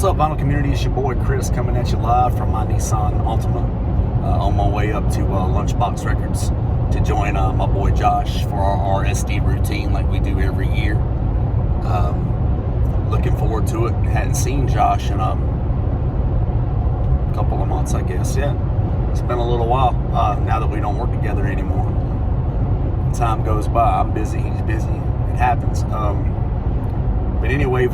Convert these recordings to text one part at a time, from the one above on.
What's up, Vinyl Community? It's your boy Chris coming at you live from my Nissan Altima. On my way up to Lunchbox Records to join my boy Josh for our RSD routine like we do every year. Looking forward to it. Hadn't seen Josh in a couple of months, I guess. Yeah, it's been a little while now that we don't work together anymore. Time goes by. I'm busy. He's busy. It happens. But anyway,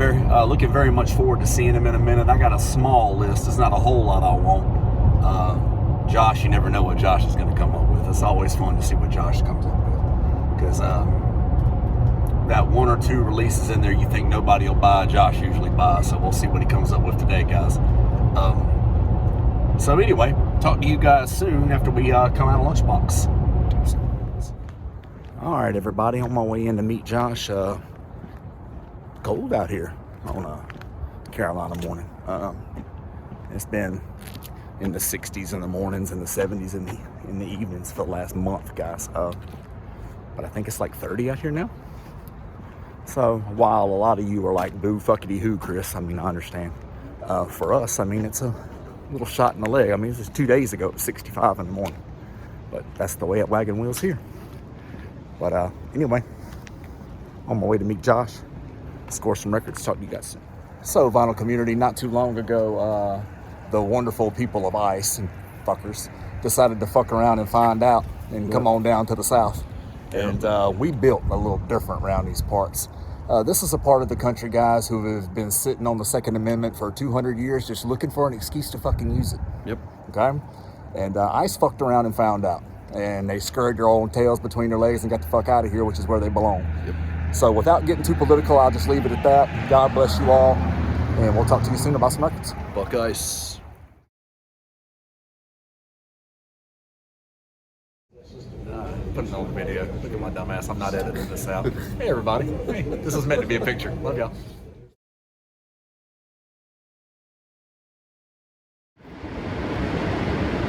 looking very much forward to seeing him in a minute. I got a small list. There's not a whole lot I want. Josh, you never know what Josh is going to come up with. It's always fun to see what Josh comes up with. Because that one or two releases in there you think nobody will buy, Josh usually buys. So we'll see what he comes up with today, guys. So anyway, talk to you guys soon after we come out of Lunchbox. All right, everybody, on my way in to meet Josh. Cold out here on a Carolina morning. It's been in the 60s in the mornings and the 70s in the evenings for the last month, guys. But I think it's like 30 out here now. So while a lot of you are like, boo fuckity hoo, Chris, I mean, I understand. For us, I mean, it's a little shot in the leg. I mean, this is 2 days ago, it was 65 in the morning. But that's the way at Wagon Wheels here. But anyway, on my way to meet Josh. Score some records. Talk to you guys soon. So, Vinyl Community, not too long ago, the wonderful people of ICE and fuckers decided to fuck around and find out and come on down to the south. And we built a little different around these parts. This is a part of the country, guys, who have been sitting on the Second Amendment for 200 years just looking for an excuse to fucking use it. Yep. Okay? And ICE fucked around and found out. And they scurried their own tails between their legs and got the fuck out of here, which is where they belong. Yep. So without getting too political, I'll just leave it at that. God bless you all, and we'll talk to you soon about some records. Buckeyes. Putting on the video. Look at my dumb ass. I'm not editing this out. Hey, everybody. Hey, this is meant to be a picture. Love y'all.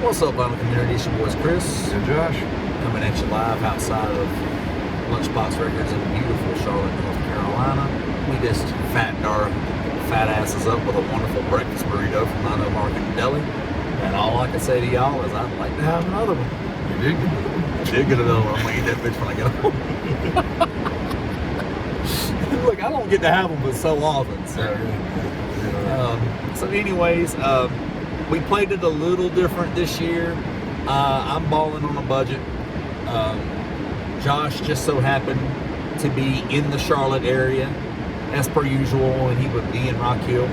What's up, Vinyl Community? It's your boys Chris. And Josh. Coming at you live outside of Lunchbox Records in beautiful Charlotte, North Carolina. We just fattened our fat asses up with a wonderful breakfast burrito from Nino Market Deli. And all I can say to y'all is I'd like to have another one. You did get it. I did get another one. I'm going to eat that bitch when I get home. Look, I don't get to have them but so often. So anyways, we played it a little different this year. I'm balling on a budget. Josh just so happened to be in the Charlotte area as per usual, and he would be in Rock Hill.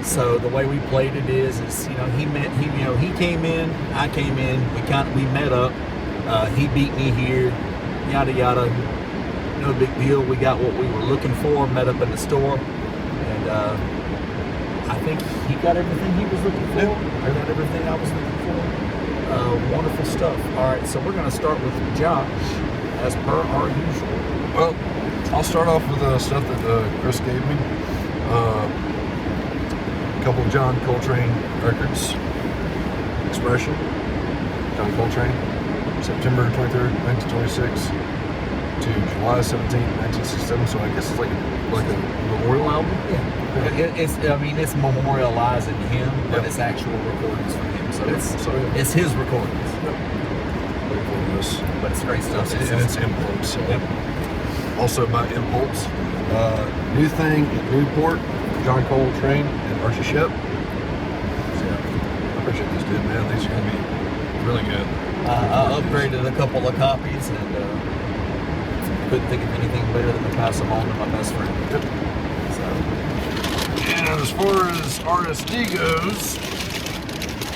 So the way we played it is he came in, I came in, we met up. He beat me here, yada yada. No big deal. We got what we were looking for. Met up in the store, and I think he got everything he was looking for. I got everything I was looking for. Wonderful stuff. All right, so we're gonna start with Josh. As per our usual. Well, I'll start off with the stuff that Chris gave me. A couple of John Coltrane records. Expression. John Coltrane. September 23rd, 1926 to July 17th, 1967. So I guess it's like a memorial album. Yeah. It's memorializing him, but it's actual recordings from him. So it's his recordings. Yep. But it's great stuff. And it's Impulse. So. Yep. Also by Impulse. New Thing at Newport, John Coltrane and Archie Shepp. So I appreciate these dudes, man. These are going to be really good. I upgraded a couple of copies and couldn't think of anything better than to pass them on to my best friend. Yep. So. And as far as RSD goes,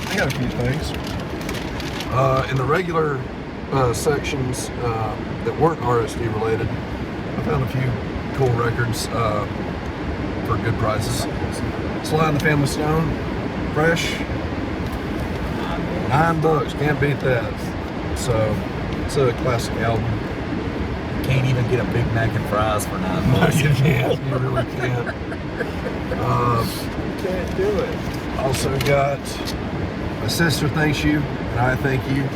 I got a few things. In the regular sections that weren't RSD related, I found a few cool records for good prices. Sly and the Family Stone, fresh, $9, can't beat that. So it's a classic album. Can't even get a Big Mac and fries for $9. No, you can't. You really can't. You can't do it. Also got My Sister Thanks You, and I Thank You.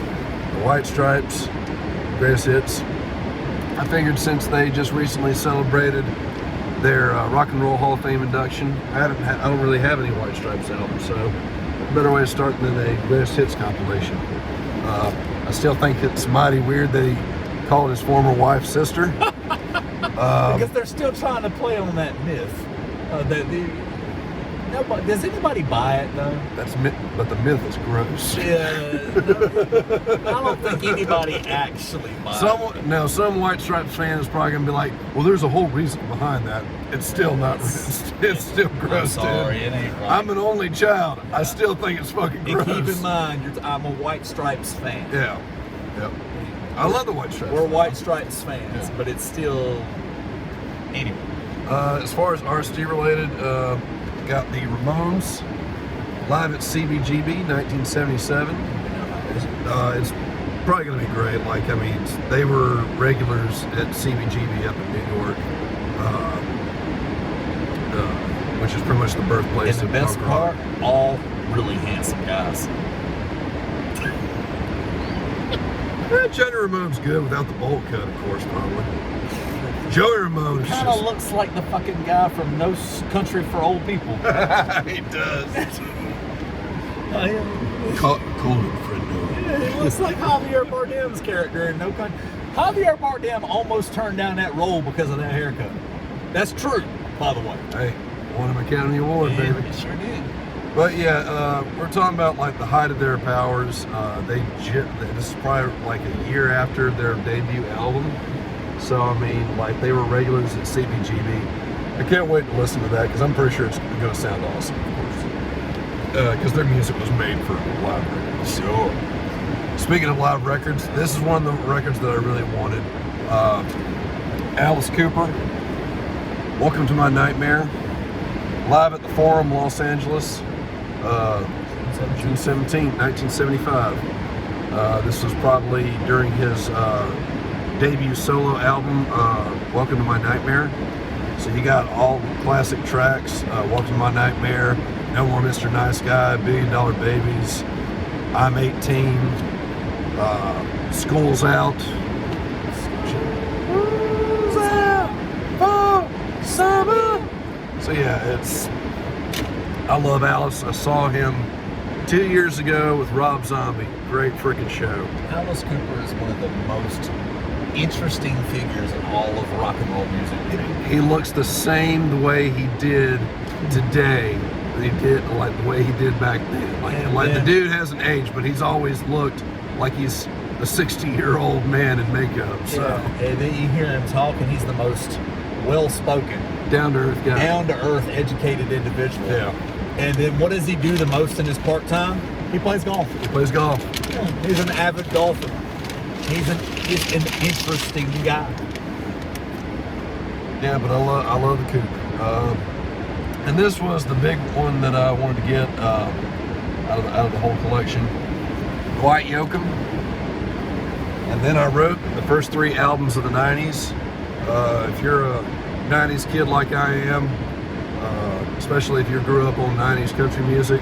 The White Stripes, greatest hits. I figured since they just recently celebrated their Rock and Roll Hall of Fame induction. I don't really have any White Stripes albums, so better way of starting than a greatest hits compilation. I still think it's mighty weird that he called his former wife sister. Because they're still trying to play on that myth. Does anybody buy it though? But the myth is gross. Yeah, I don't think anybody actually buys it. Now, some White Stripes fan is probably gonna be like, "Well, there's a whole reason behind that." It's still not. It's still gross. I'm sorry, it ain't right. I'm an only child. I still think it's fucking gross. And keep in mind, I'm a White Stripes fan. Yeah. Yep. I love the White Stripes. We're White Stripes fans, but it's still anyway. As far as RSD related, got the Ramones live at CBGB 1977. It's probably going to be great. Like, I mean, they were regulars at CBGB up in New York, which is pretty much the birthplace And the of best punk rock. part, all really handsome guys. Johnny Ramone's good without the bowl cut, of course, probably. Joey Ramone is Kind of just... looks like the fucking guy from No Country for Old People. He does. Call him friend. He looks like Javier Bardem's character in No Country. Javier Bardem almost turned down that role because of that haircut. That's true, by the way. Hey, won an Academy Award, Yeah, baby. it sure did. But yeah, we're talking about like the height of their powers. This is probably like a year after their debut album. So I mean, like they were regulars at CBGB. I can't wait to listen to that because I'm pretty sure it's going to sound awesome, of course. Because their music was made for live records. Sure. Speaking of live records, this is one of the records that I really wanted. Alice Cooper, Welcome to My Nightmare, live at the Forum, Los Angeles, June 17, 1975. This was probably during his debut solo album, Welcome to My Nightmare. So you got all the classic tracks, Welcome to My Nightmare, No More Mr. Nice Guy, $1 Billion Babies, I'm 18, School's Out. School's out for summer. So yeah, I love Alice. I saw him 2 years ago with Rob Zombie. Great freaking show. Alice Cooper is one of the most interesting figures in all of rock and roll music. He looks the same the way he did today. He did like the way he did back then. Like the dude hasn't aged, but he's always looked like he's a 60-year-old man in makeup. So And then you hear him talk, and he's the most well-spoken, down-to-earth guy. down-to-earth, educated individual. Yeah. And then what does he do the most in his part time? He plays golf. He plays golf. He's an avid golfer. He's an interesting guy. Yeah, but I love the Coop. And this was the big one that I wanted to get out of the whole collection. Dwight Yoakam. And then I wrote the first 3 albums of the 90s. If you're a 90s kid like I am, especially if you grew up on 90s country music,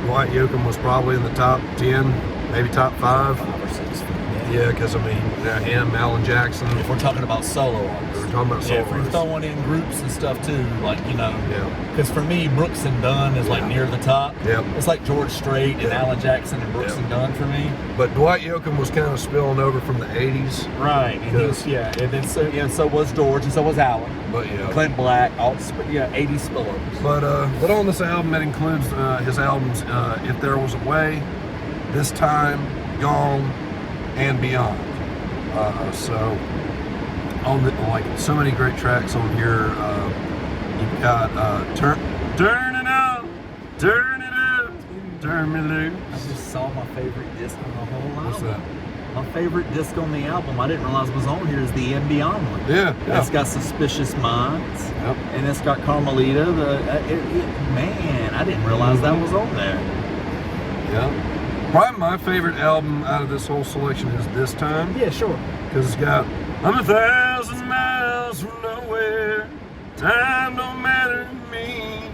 Dwight Yoakam was probably in the top 10, maybe top 5. 5 or 6. Yeah, because I mean, him, Alan Jackson. If we're talking about solo artists. We're talking about solo if we're artists. throwing in groups and stuff too, like, you know. Yeah. Because for me, Brooks and Dunn is like near the top. Yep. It's like George Strait and Yep. Alan Jackson and Brooks Yep. and Dunn for me. But Dwight Yoakam was kind of spilling over from the 80s. Right. And he was, and then so was George, and so was Alan. But yeah. Clint Black, all 80s spillovers. But on this album, it includes his albums If There Was a Way, This Time, Gone, and Beyond. So on like so many great tracks on here. You've got Turn It Up, Turn It Up, Turn Me Loose. I just saw my favorite disc on the whole album. What's that? My favorite disc on the album, I didn't realize was on here, is the And Beyond one. Yeah. It's got Suspicious Minds. Yep. And it's got Carmelita. Man, I didn't realize that was on there. Yeah. Probably my favorite album out of this whole selection is This Time. Yeah, sure. Because it's got, I'm 1,000 miles from nowhere, time don't matter to me.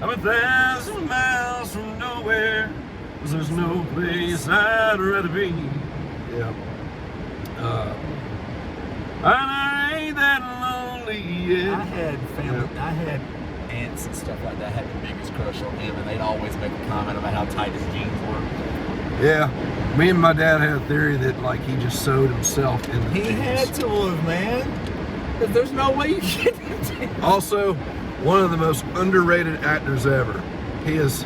I'm 1,000 miles from nowhere, 'cause there's no place I'd rather be. Yeah. And I ain't that Juliet. I had family, I had aunts and stuff like that. I had the biggest crush on him, and they'd always make a comment about how tight his jeans were. Yeah. Me and my dad had a theory that like he just sewed himself in the He jeans. had to have, man. 'Cause there's no way you get him. Also, one of the most underrated actors ever. He is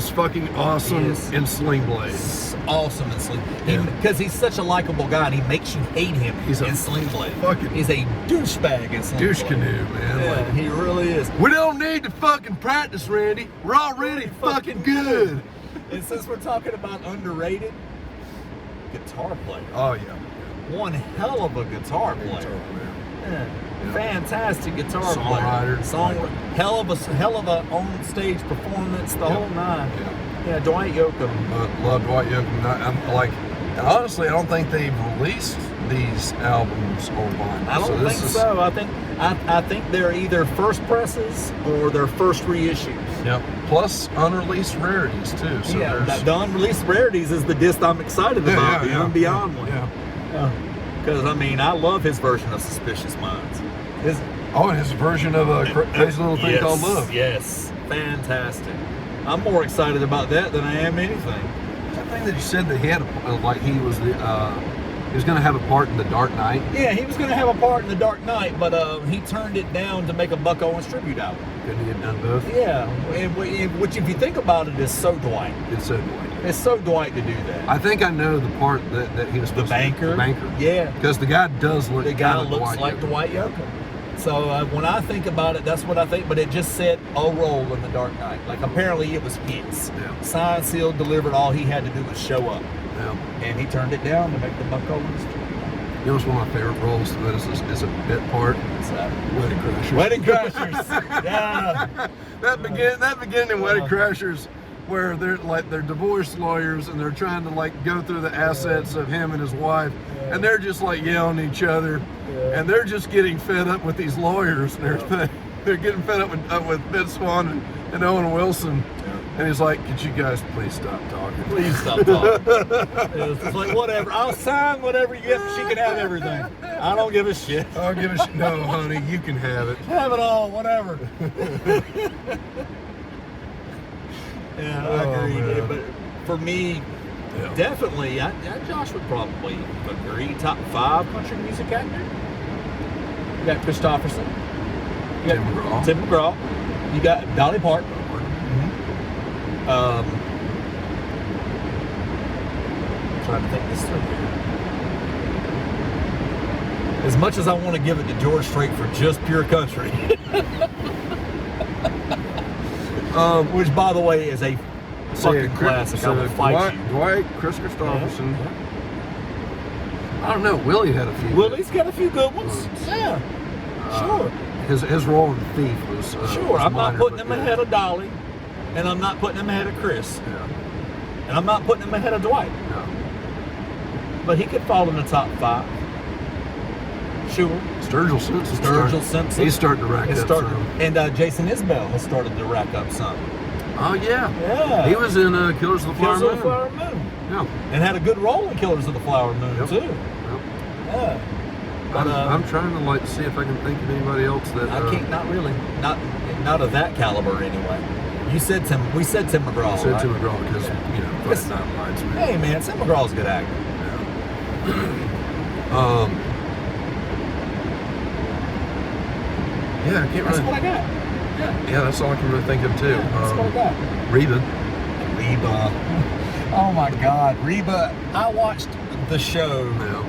fucking awesome He is. in Sling Blade. Awesome in Sling. Yeah. Because he's such a likable guy, and he makes you hate him He's a in Sling Blade. fucking He's a douchebag in Sling Douche Blade. canoe, man. Yeah, Like, he really is. we don't need to fucking practice, Randy. We're already fucking good. And since we're talking about underrated, guitar player. Oh yeah. One hell of a guitar player. Yeah. Yeah. Fantastic guitar Songwriter. player. Song, hell of a on stage performance, the whole nine. Yeah, Dwight Yoakam. Love Dwight Yoakam. I'm like, and honestly, I don't think they've released these albums on vinyl. I don't think so. I think they're either first presses or they're first reissues. Yep. Plus unreleased rarities too. So yeah, there's the unreleased rarities is the disc I'm excited about. The Beyond one. Yeah. Because I mean, I love his version of Suspicious Minds. Oh, and his version of a crazy little thing called Love. Yes, fantastic. I'm more excited about that than I am anything. That thing that you said that he had, like he was going to have a part in The Dark Knight. Yeah, he was going to have a part in The Dark Knight, but he turned it down to make a Buck Owens tribute album. Couldn't he have done both? Yeah, which if you think about it is so Dwight. It's so Dwight. It's so Dwight to do that. I think I know the part that he was The supposed banker. to do. The banker. Yeah. Because the guy does look The guy kinda looks like Yoakam. Dwight Yoakam. So when I think about it, that's what I think. But it just said a role in The Dark Knight. Like apparently it was his. Yeah. Signed, sealed, delivered. All he had to do was show up, Yeah. and he turned it down to make the Buck Owens tribute. You know what's one of my favorite roles that is a bit part? So, Wedding Crashers. Wedding Crashers. Yeah. That beginning in Wedding Crashers where they're divorce lawyers and they're trying to like go through the assets of him and his wife and they're just like yelling at each other and they're just getting fed up with these lawyers and everything. They're getting fed up with Vince Vaughn and Owen Wilson. And he's like, could you guys please stop talking? Please stop talking. It's like, whatever. I'll sign whatever you get. She can have everything. I don't give a shit. I don't give a shit. No, honey, you can have it. Have it all, whatever. Yeah, I agree. man. But for me, definitely, Josh would probably agree. Top 5 country music actor. You got Christopherson. You got Tim McGraw. You got Dolly Parton. I'm trying to think this through here. As much as I want to give it to George Strait for just pure country, which by the way is a fucking classic. I will fight you. Dwight, Chris Christopherson. I don't know. Willie had a few. Willie's got a few good ones. Yeah, sure. His role in Thief was Sure. was I'm not minor, putting but him good. ahead of Dolly, and I'm not putting him ahead of Chris, Yeah. and I'm not putting him ahead of Dwight. No. But he could fall in the top 5. Sure. Sturgill Simpson. Sturgill Simpson. He's starting to rack It's up starting, some. and Jason Isbell has started to rack up some. Oh yeah. Yeah. He was in Killers of the Flower Killers of the Moon. Flower Moon. Yeah. And had a good role in Killers of the Flower Moon, Yep. too. Yep. Yeah. But, I'm trying to like see if I can think of anybody else that. I can't, not really. Not of that caliber, anyway. We said Tim McGraw. I said right? Tim McGraw because Yes. Friday Night Lights. Man. Hey, man, Tim McGraw's a good actor. Yeah, I can't That's really. what I got. Yeah. Yeah, that's all I can really think of too. That's what I got. Reba. Reba. Oh my God, Reba! I watched the show. Yeah.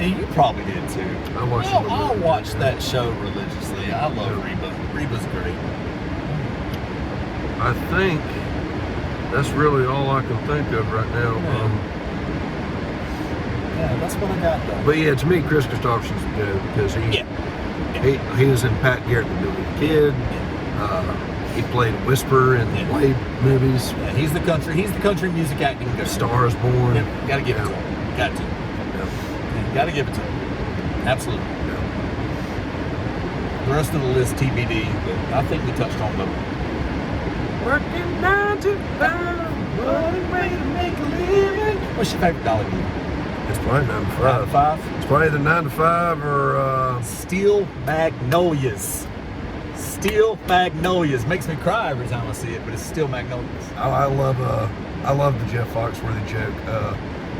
You probably did too. I watched it a little I bit, watched yeah. that show religiously. I love Reba. Reba's great. I think that's really all I can think of right now. Yeah, that's what I got though. But yeah, to me, Chris Christopherson's good because he was in Pat Garrett the Billy the Kid. He played Whisper in the Blade movies. Yeah, he's the country music acting good. Star is Born. Yeah, gotta give it to him. Got to. Yeah. Gotta give it to him. Absolutely. Yeah. The rest of the list TBD, but I think we touched on them. Working 9 to 5, what a way to make a living. What's your favorite Dolly movie? It's probably 9 to 5. 9 to 5? It's probably either 9 to 5 or Steel Magnolias. Steel Magnolias. Makes me cry every time I see it, but it's Steel Magnolias. I love the Jeff Foxworthy joke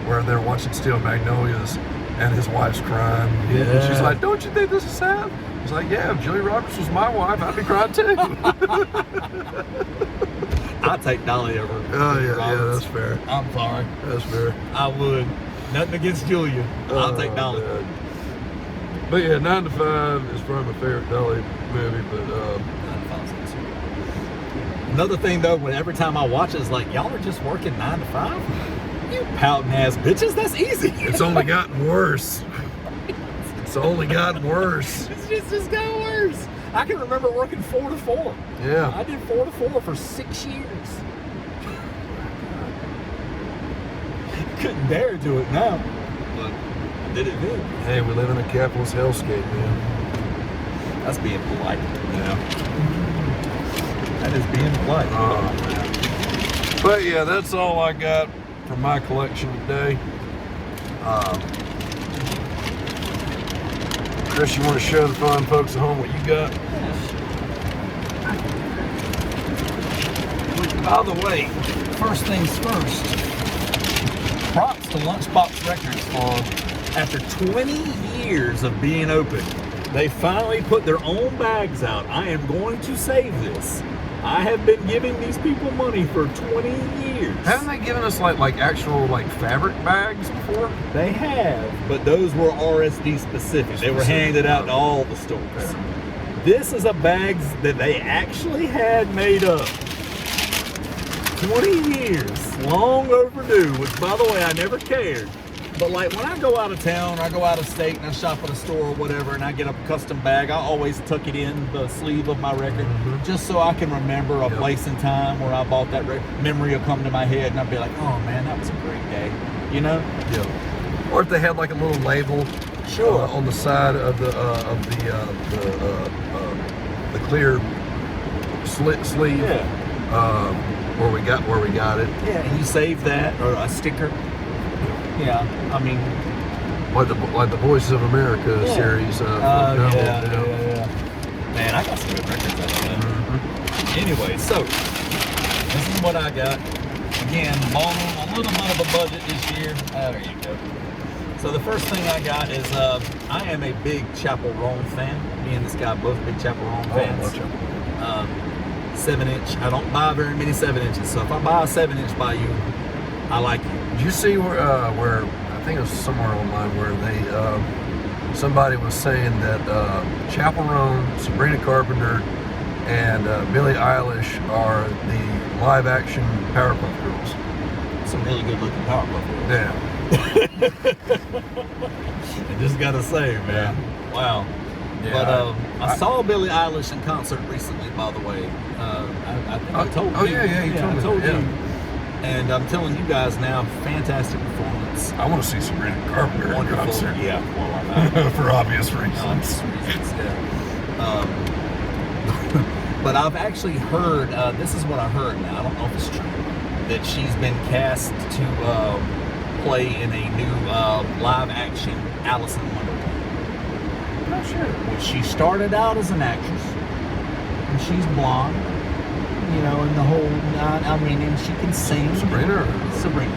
where they're watching Steel Magnolias and his wife's crying. Yeah. And she's like, "Don't you think this is sad?" He's like, "Yeah, if Julia Roberts was my wife, I'd be crying too." I'd take Dolly over. Oh Julia yeah, Roberts. that's fair. I'm sorry. That's fair. I would. Nothing against Julia. I'll take Dolly. Man. But yeah, 9 to 5 is probably my favorite Dolly movie. But another thing though, when every time I watch it, it's like, y'all are just working 9 to 5? You pouting ass bitches, that's easy. it's only gotten worse. It's only gotten worse. It's just got worse. I can remember working 4 to 4. Yeah. I did 4 to 4 for 6 years. Couldn't dare do it now, but I did it then. Hey, we live in a capitalist hellscape, man. That's being polite. Yeah. That is being polite. But yeah, that's all I got from my collection today. Chris, you want to show the fine folks at home what you got? By the way, first things first, props to Lunchbox Records for, after 20 years of being open, they finally put their own bags out. I am going to save this. I have been giving these people money for 20 years. Haven't they given us like actual fabric bags before? They have, but those were RSD specific. They were handed out to all the stores. This is a bags that they actually had made up. 20 years, long overdue, which by the way, I never cared. But like when I go out of town, I go out of state and I shop at a store or whatever and I get a custom bag, I always tuck it in the sleeve of my record just so I can remember a place and time where I bought that record. Memory will come to my head and I'll be like, oh man, that was a great day, you know? Yeah. Or if they had like a little label on the side of the clear sleeve. Yeah. Where we got it. Yeah, and you save that or a sticker. Yeah, I mean, like the Voices of America series. Yeah. Man, I got some good records out of that. Anyway, so this is what I got. Again, balling a little bit of a budget this year. There you go. So the first thing I got is I am a big Chapel Roan fan. Me and this guy both big Chapel Roan fans. 7-inch. I don't buy very many 7-inches. So if I buy a 7-inch by you, I like you. Did you see where I think it was somewhere online where they somebody was saying that Chapel Roan, Sabrina Carpenter, and Billie Eilish are the live-action Powerpuff Girls. Some really good-looking Powerpuff Girls. Yeah. I just gotta say, man. Wow. Yeah, But I saw Billie Eilish in concert recently, by the way. I think I told you. Oh, yeah, you told me. I told that, you. And I'm telling you guys now, fantastic performance. I want to see Sabrina Carpenter in Wonderful. concert. Yeah. Well, for obvious reasons. Yeah. But I've actually heard, this is what I heard now, I don't know if it's true, that she's been cast to play in a new live-action Alice in Wonderland. Oh, shit. Which she started out as an actress, and she's blonde, you know, and the whole, I mean, and she can sing. Sabrina? Sabrina.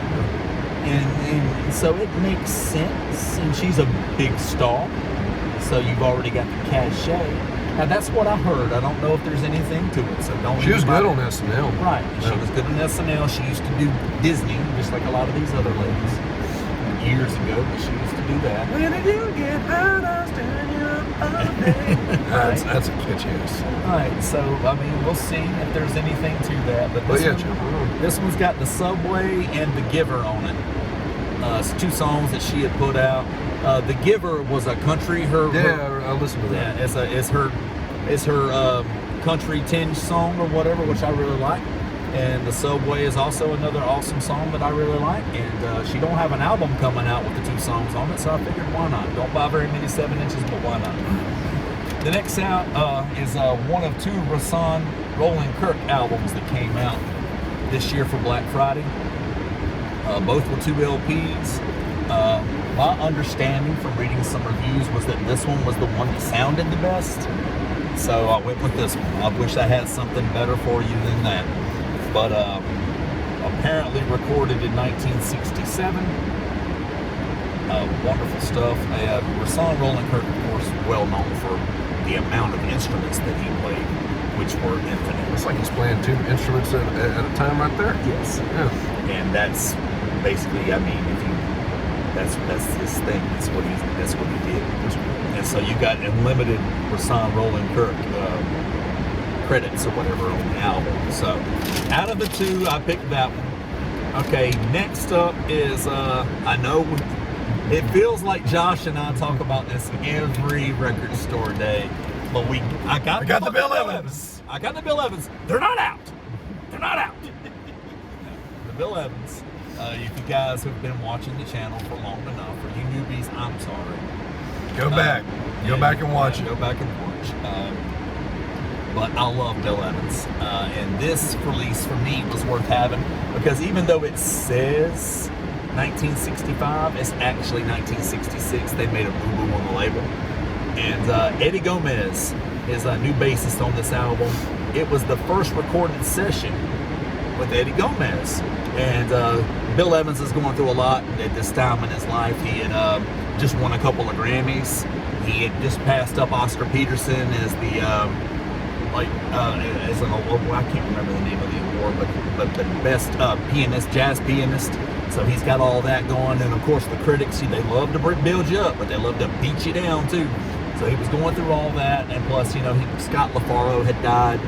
And so it makes sense, and she's a big star, so you've already got the cachet. Now that's what I heard. I don't know if there's anything to it, so don't. She was good on SNL. Right, she was good on SNL. She used to do Disney, just like a lot of these other ladies. Years ago, but she used to do that. When did you get out of That's a catchy ass. Right, so I mean, we'll see if there's anything to that. But this one's got The Subway and The Giver on it. It's 2 songs that she had put out. The Giver was a country. I listened to that. Yeah, it's her country tinge song or whatever, which I really like. And The Subway is also another awesome song that I really like. And she don't have an album coming out with the 2 songs on it, so I figured why not? Don't buy very many 7-inches, but why not? The next out is one of 2 Rasan Roland Kirk albums that came out this year for Black Friday. Both were 2 LPs. my understanding from reading some reviews was that this one was the one that sounded the best. So I went with this one. I wish I had something better for you than that. But apparently recorded in 1967. Wonderful stuff. Rahsaan Roland Kirk, of course, well known for the amount of instruments that he played, which were infinite. It's like he's playing 2 instruments at a time right there. Yes. Yeah. And that's basically, I mean, that's his thing. That's what he did. And so you got unlimited Rahsaan Roland Kirk credits or whatever on the album. So out of the 2, I picked that one. Okay, next up is I know it feels like Josh and I talk about this every record store day, but I got the Bill Evans. I got the Bill Evans. They're not out. They're not out. The Bill Evans. You guys who've been watching the channel for long enough, for you newbies, I'm sorry. Go back. Go back and watch it. Go back and watch. But I love Bill Evans. And this release for me was worth having because even though it says 1965, it's actually 1966. They made a boo-boo on the label. And Eddie Gomez is a new bassist on this album. It was the first recorded session with Eddie Gomez. And Bill Evans is going through a lot at this time in his life. He had just won a couple of Grammys. He had just passed up Oscar Peterson as the I can't remember the name of the award, but the best pianist, jazz pianist. So he's got all that going, and of course the critics, they love to build you up, but they love to beat you down too. So he was going through all that, and plus, Scott LaFaro had died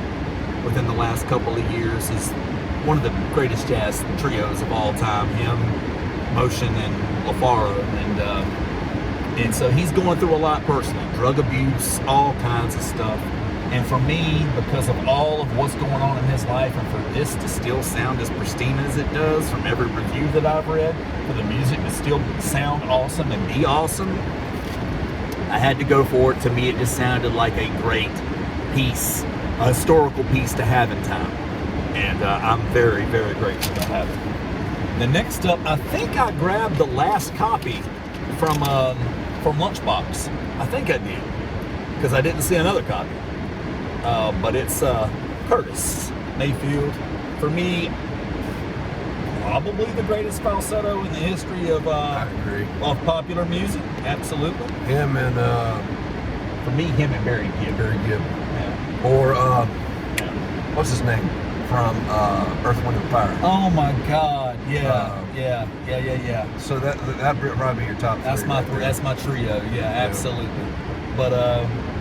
within the last couple of years. He's one of the greatest jazz trios of all time. Him, Motion, and LaFaro, and so he's going through a lot personally, drug abuse, all kinds of stuff. And for me, because of all of what's going on in his life, and for this to still sound as pristine as it does from every review that I've read, for the music to still sound awesome and be awesome, I had to go for it. To me, it just sounded like a great piece, a historical piece to have in time. And I'm very, very grateful to have it. The next up, I think I grabbed the last copy from Lunchbox. I think I did, because I didn't see another copy. But it's Curtis Mayfield. For me, probably the greatest falsetto in the history of popular music. Absolutely. Him and for me, him and Barry Gibb. Yeah. Or what's his name from Earth, Wind and Fire? Oh my God! Yeah. So that probably be your top 3. That's my trio. Yeah, absolutely.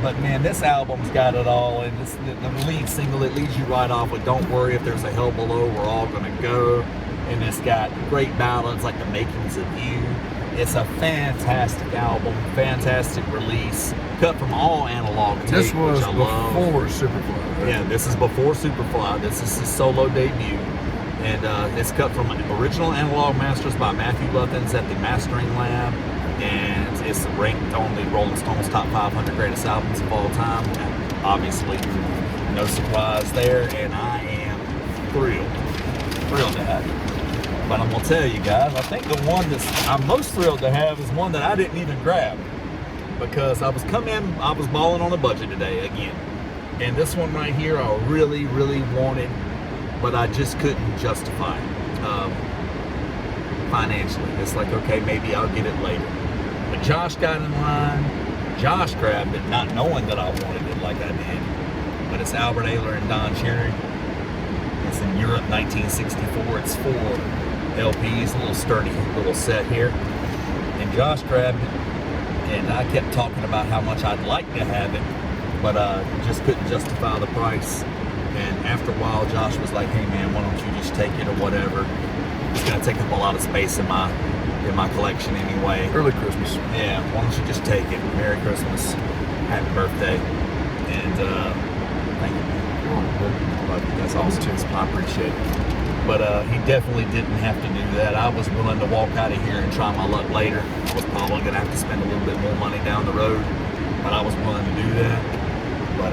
But man, this album's got it all, and the lead single, it leads you right off with "Don't Worry If There's a Hell Below, We're All Gonna Go," and it's got great ballads like "The Makings of You." It's a fantastic album, fantastic release, cut from all analog tape. This was which I love. before Superfly. Right? Yeah, this is before Superfly. This is his solo debut, and it's cut from original analog masters by Matthew Luthens at the Mastering Lab. And it's ranked on the Rolling Stones top 500 greatest albums of all time. And obviously, no surprise there, and I am thrilled to have it. But I'm gonna tell you guys, I think the one that I'm most thrilled to have is one that I didn't even grab, because I was balling on a budget today again, and this one right here I really, really wanted, but I just couldn't justify it financially. It's like, okay, maybe I'll get it later. But Josh got in line. Josh grabbed it, not knowing that I wanted it like I did. But it's Albert Ayler and Don Cherry. It's in Europe, 1964. It's 4 LPs, a little sturdy little set here. And Josh grabbed it, and I kept talking about how much I'd like to have it, but just couldn't justify the price. And after a while, Josh was like, "Hey man, why don't you just take it or whatever? It's gonna take up a lot of space in my collection anyway." Early Christmas. Yeah, why don't you just take it? Merry Christmas, happy birthday, and thank you, man. But that's awesome. I appreciate it. But he definitely didn't have to do that. I was willing to walk out of here and try my luck later. I was probably gonna have to spend a little bit more money down the road, but I was willing to do that. But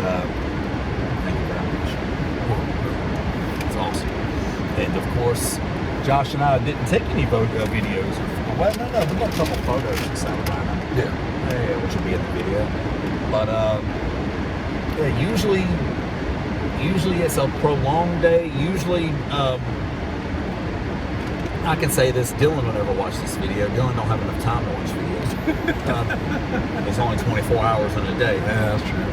thank you very much. It's awesome. And of course, Josh and I didn't take any videos. Well, no, we got a couple photos in South Carolina. Yeah, which will be in the video. But yeah, usually it's a prolonged day. Usually, I can say this: Dylan will never watch this video. Dylan don't have enough time to watch videos. There's only 24 hours in a day. Yeah, that's true.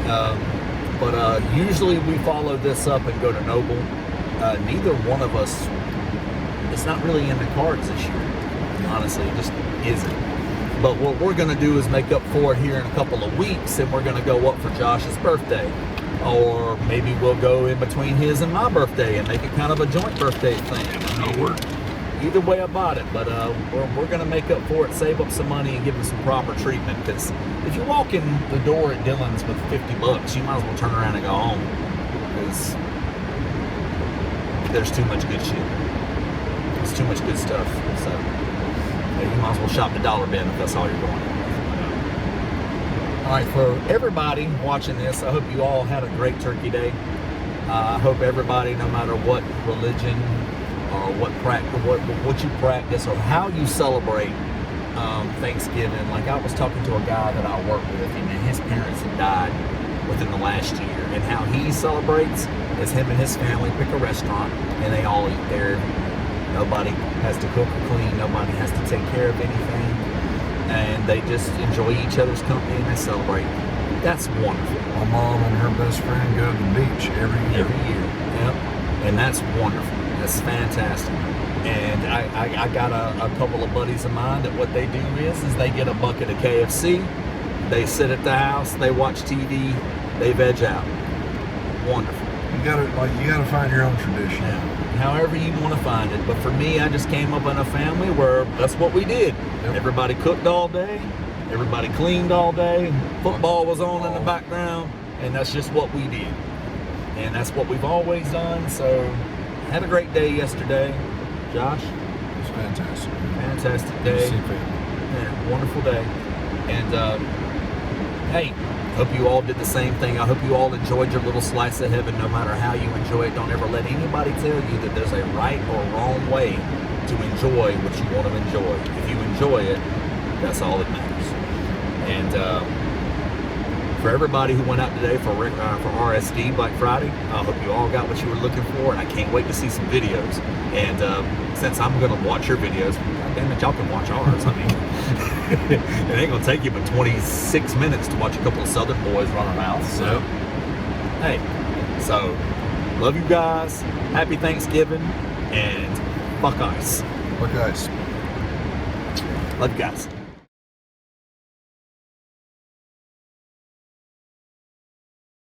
But usually we follow this up and go to Noble. Neither one of us, it's not really in the cards this year. Honestly, it just isn't. But what we're going to do is make up for it here in a couple of weeks, and we're going to go up for Josh's birthday. Or maybe we'll go in between his and my birthday and make it kind of a joint birthday thing. That'll work. Either way about it, but we're going to make up for it, save up some money, and give him some proper treatment. Because if you walk in the door at Dylan's with $50, you might as well turn around and go home. Because there's too much good shit. There's too much good stuff. So you might as well shop the dollar bin if that's all you're going. All right, for everybody watching this, I hope you all had a great Turkey Day. I hope everybody, no matter what religion or what you practice or how you celebrate Thanksgiving. Like I was talking to a guy that I work with, and his parents had died within the last year, and how he celebrates is him and his family pick a restaurant and they all eat there. Nobody has to cook or clean. Nobody has to take care of anything, and they just enjoy each other's company and they celebrate. That's wonderful. My mom and her best friend go to the beach every year. Yep. And that's wonderful. That's fantastic. And I got a couple of buddies of mine that what they do is they get a bucket of KFC, they sit at the house, they watch TV, they veg out. Wonderful. You gotta find your own tradition. Yeah. However you want to find it. But for me, I just came up in a family where that's what we did. Yep. Everybody cooked all day, everybody cleaned all day, football was on in the background, and that's just what we did. And that's what we've always done. So had a great day yesterday. Josh? It was fantastic. Fantastic day. Yeah, wonderful day. And hey, hope you all did the same thing. I hope you all enjoyed your little slice of heaven, no matter how you enjoy it. Don't ever let anybody tell you that there's a right or wrong way to enjoy what you want to enjoy. If you enjoy it, that's all that matters. And for everybody who went out today for RSD Black Friday, I hope you all got what you were looking for, and I can't wait to see some videos. And since I'm going to watch your videos, damn it, y'all can watch ours. I mean, it ain't going to take you but 26 minutes to watch a couple of Southern boys run around. So, hey, so love you guys. Happy Thanksgiving, and fuck ice. Fuck ice. Love you guys.